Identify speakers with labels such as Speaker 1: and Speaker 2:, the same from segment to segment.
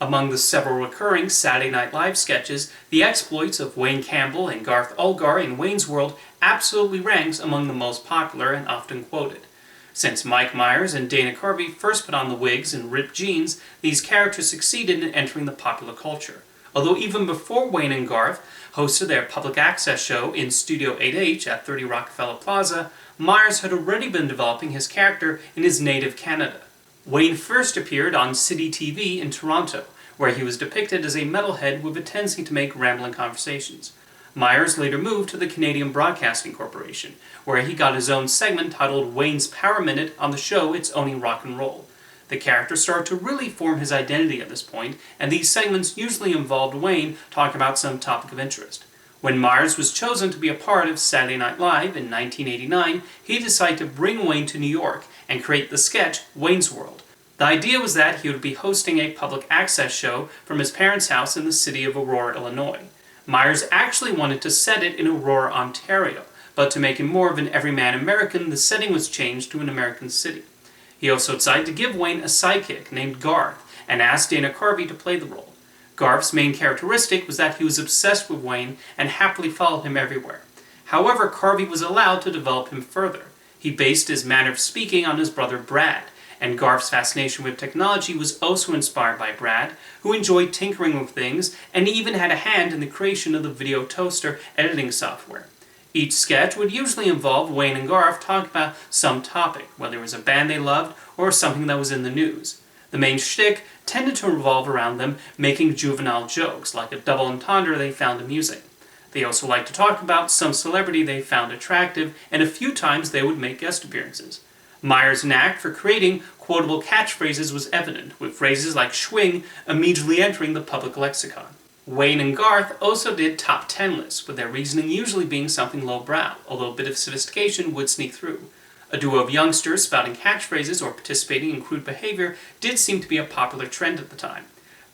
Speaker 1: Among the several recurring Saturday Night Live sketches, the exploits of Wayne Campbell and Garth Algar in Wayne's World absolutely ranks among the most popular and often quoted. Since Mike Myers and Dana Carvey first put on the wigs and ripped jeans, these characters succeeded in entering the popular culture. Although even before Wayne and Garth hosted their public access show in Studio 8H at 30 Rockefeller Plaza, Myers had already been developing his character in his native Canada. Wayne first appeared on City TV in Toronto, where he was depicted as a metalhead with a tendency to make rambling conversations. Myers later moved to the Canadian Broadcasting Corporation, where he got his own segment titled Wayne's Power Minute on the show It's Only Rock and Roll. The character started to really form his identity at this point, and these segments usually involved Wayne talking about some topic of interest. When Myers was chosen to be a part of Saturday Night Live in 1989, he decided to bring Wayne to New York and create the sketch Wayne's World. The idea was that he would be hosting a public access show from his parents' house in the city of Aurora, Illinois. Myers actually wanted to set it in Aurora, Ontario, but to make him more of an everyman American, the setting was changed to an American city. He also decided to give Wayne a sidekick named Garth and asked Dana Carvey to play the role. Garth's main characteristic was that he was obsessed with Wayne and happily followed him everywhere. However, Carvey was allowed to develop him further. He based his manner of speaking on his brother Brad, and Garth's fascination with technology was also inspired by Brad, who enjoyed tinkering with things and even had a hand in the creation of the video toaster editing software. Each sketch would usually involve Wayne and Garth talking about some topic, whether it was a band they loved or something that was in the news. The main shtick tended to revolve around them making juvenile jokes, like a double entendre they found amusing. They also liked to talk about some celebrity they found attractive, and a few times they would make guest appearances. Myers' knack for creating quotable catchphrases was evident, with phrases like schwing immediately entering the public lexicon. Wayne and Garth also did top 10 lists, with their reasoning usually being something lowbrow, although a bit of sophistication would sneak through. A duo of youngsters spouting catchphrases or participating in crude behavior did seem to be a popular trend at the time.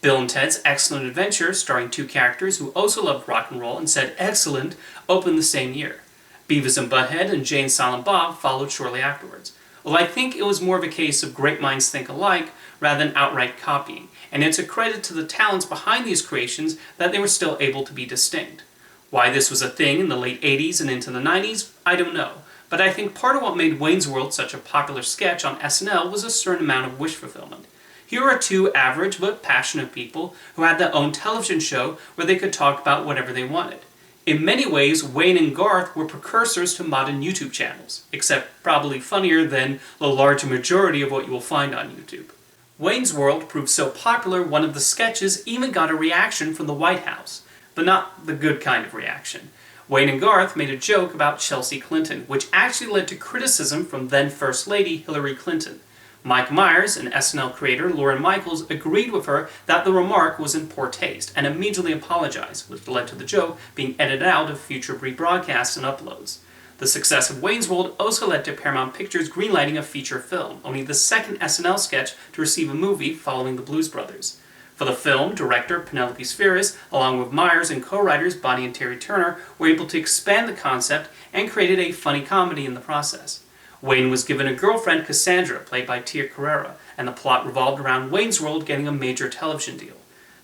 Speaker 1: Bill and Ted's Excellent Adventure, starring two characters who also loved rock and roll and said excellent, opened the same year. Beavis and Butthead and Jay and Silent Bob followed shortly afterwards. Well, I think it was more of a case of great minds think alike rather than outright copying, and it's a credit to the talents behind these creations that they were still able to be distinct. Why this was a thing in the late 80s and into the 90s, I don't know, but I think part of what made Wayne's World such a popular sketch on SNL was a certain amount of wish fulfillment. Here are two average but passionate people who had their own television show where they could talk about whatever they wanted. In many ways, Wayne and Garth were precursors to modern YouTube channels, except probably funnier than the large majority of what you will find on YouTube. Wayne's World proved so popular one of the sketches even got a reaction from the White House, but not the good kind of reaction. Wayne and Garth made a joke about Chelsea Clinton, which actually led to criticism from then First Lady Hillary Clinton. Mike Myers and SNL creator Lorne Michaels agreed with her that the remark was in poor taste and immediately apologized, which led to the joke being edited out of future rebroadcasts and uploads. The success of Wayne's World also led to Paramount Pictures greenlighting a feature film, only the second SNL sketch to receive a movie following the Blues Brothers. For the film, director Penelope Spheris, along with Myers and co-writers Bonnie and Terry Turner, were able to expand the concept and created a funny comedy in the process. Wayne was given a girlfriend, Cassandra, played by Tia Carrere, and the plot revolved around Wayne's World getting a major television deal.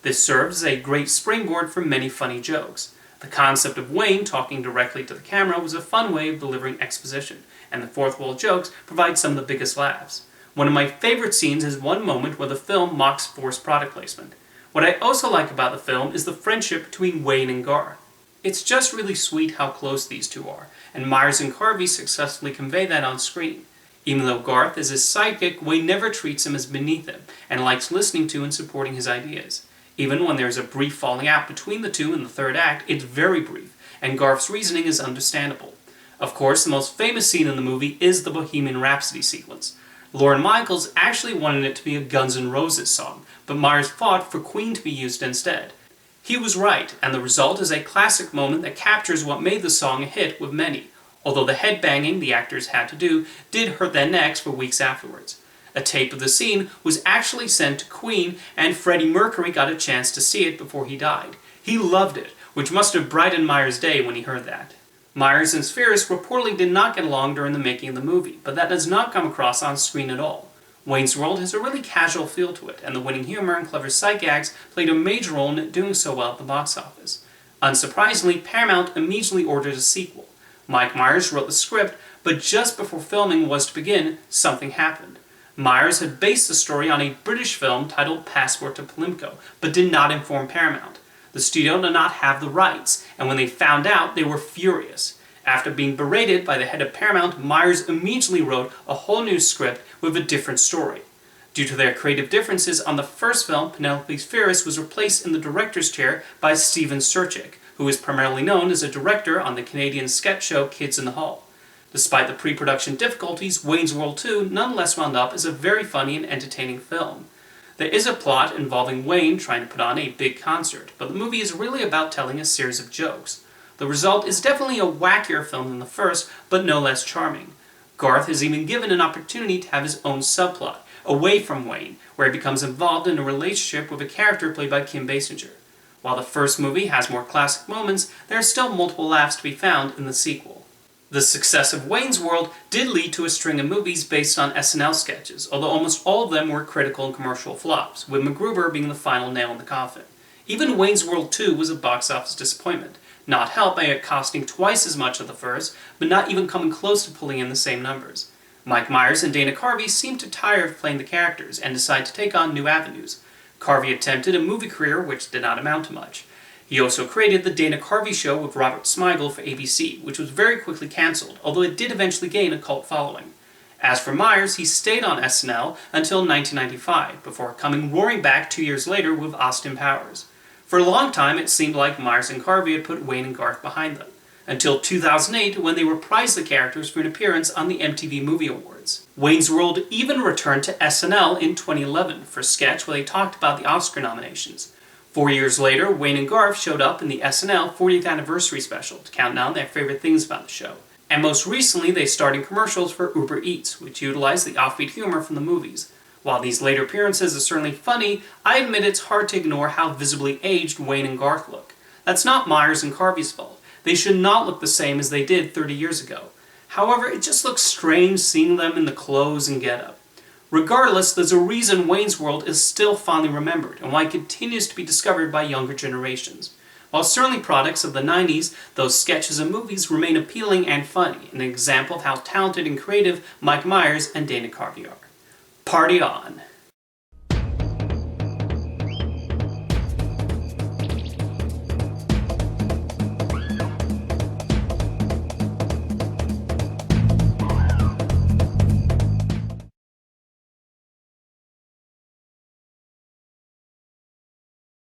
Speaker 1: This served as a great springboard for many funny jokes. The concept of Wayne talking directly to the camera was a fun way of delivering exposition, and the fourth wall jokes provide some of the biggest laughs. One of my favorite scenes is one moment where the film mocks forced product placement. What I also like about the film is the friendship between Wayne and Garth. It's just really sweet how close these two are, and Myers and Carvey successfully convey that on screen. Even though Garth is his sidekick, Wayne never treats him as beneath him, and likes listening to and supporting his ideas. Even when there's a brief falling out between the two in the third act, it's very brief, and Garth's reasoning is understandable. Of course, the most famous scene in the movie is the Bohemian Rhapsody sequence. Lorne Michaels actually wanted it to be a Guns N' Roses song, but Myers fought for Queen to be used instead. He was right, and the result is a classic moment that captures what made the song a hit with many, although the headbanging the actors had to do did hurt their necks for weeks afterwards. A tape of the scene was actually sent to Queen, and Freddie Mercury got a chance to see it before he died. He loved it, which must have brightened Myers' day when he heard that. Myers and Spheris reportedly did not get along during the making of the movie, but that does not come across on screen at all. Wayne's World has a really casual feel to it, and the winning humor and clever sight gags played a major role in it doing so well at the box office. Unsurprisingly, Paramount immediately ordered a sequel. Mike Myers wrote the script, but just before filming was to begin, something happened. Myers had based the story on a British film titled Passport to Pimlico, but did not inform Paramount. The studio did not have the rights, and when they found out, they were furious. After being berated by the head of Paramount, Myers immediately wrote a whole new script with a different story. Due to their creative differences on the first film, Penelope Ferris was replaced in the director's chair by Steven Surchik, who is primarily known as a director on the Canadian sketch show Kids in the Hall. Despite the pre-production difficulties, Wayne's World 2 nonetheless wound up as a very funny and entertaining film. There is a plot involving Wayne trying to put on a big concert, but the movie is really about telling a series of jokes. The result is definitely a wackier film than the first, but no less charming. Garth is even given an opportunity to have his own subplot, away from Wayne, where he becomes involved in a relationship with a character played by Kim Basinger. While the first movie has more classic moments, there are still multiple laughs to be found in the sequel. The success of Wayne's World did lead to a string of movies based on SNL sketches, although almost all of them were critical and commercial flops, with MacGruber being the final nail in the coffin. Even Wayne's World 2 was a box office disappointment, not helped by it costing twice as much as the first, but not even coming close to pulling in the same numbers. Mike Myers and Dana Carvey seemed to tire of playing the characters and decided to take on new avenues. Carvey attempted a movie career which did not amount to much. He also created The Dana Carvey Show with Robert Smigel for ABC, which was very quickly cancelled, although it did eventually gain a cult following. As for Myers, he stayed on SNL until 1995, before coming roaring back 2 years later with Austin Powers. For a long time, it seemed like Myers and Carvey had put Wayne and Garth behind them, until 2008 when they reprised the characters for an appearance on the MTV Movie Awards. Wayne's World even returned to SNL in 2011 for a sketch where they talked about the Oscar nominations. 4 years later, Wayne and Garth showed up in the SNL 40th Anniversary Special to count down their favorite things about the show. And most recently, they starred in commercials for Uber Eats, which utilized the offbeat humor from the movies. While these later appearances are certainly funny, I admit it's hard to ignore how visibly aged Wayne and Garth look. That's not Myers and Carvey's fault. They should not look the same as they did 30 years ago. However, it just looks strange seeing them in the clothes and getup. Regardless, there's a reason Wayne's World is still fondly remembered, and why it continues to be discovered by younger generations. While certainly products of the 90s, those sketches and movies remain appealing and funny, an example of how talented and creative Mike Myers and Dana Carvey are. Party on!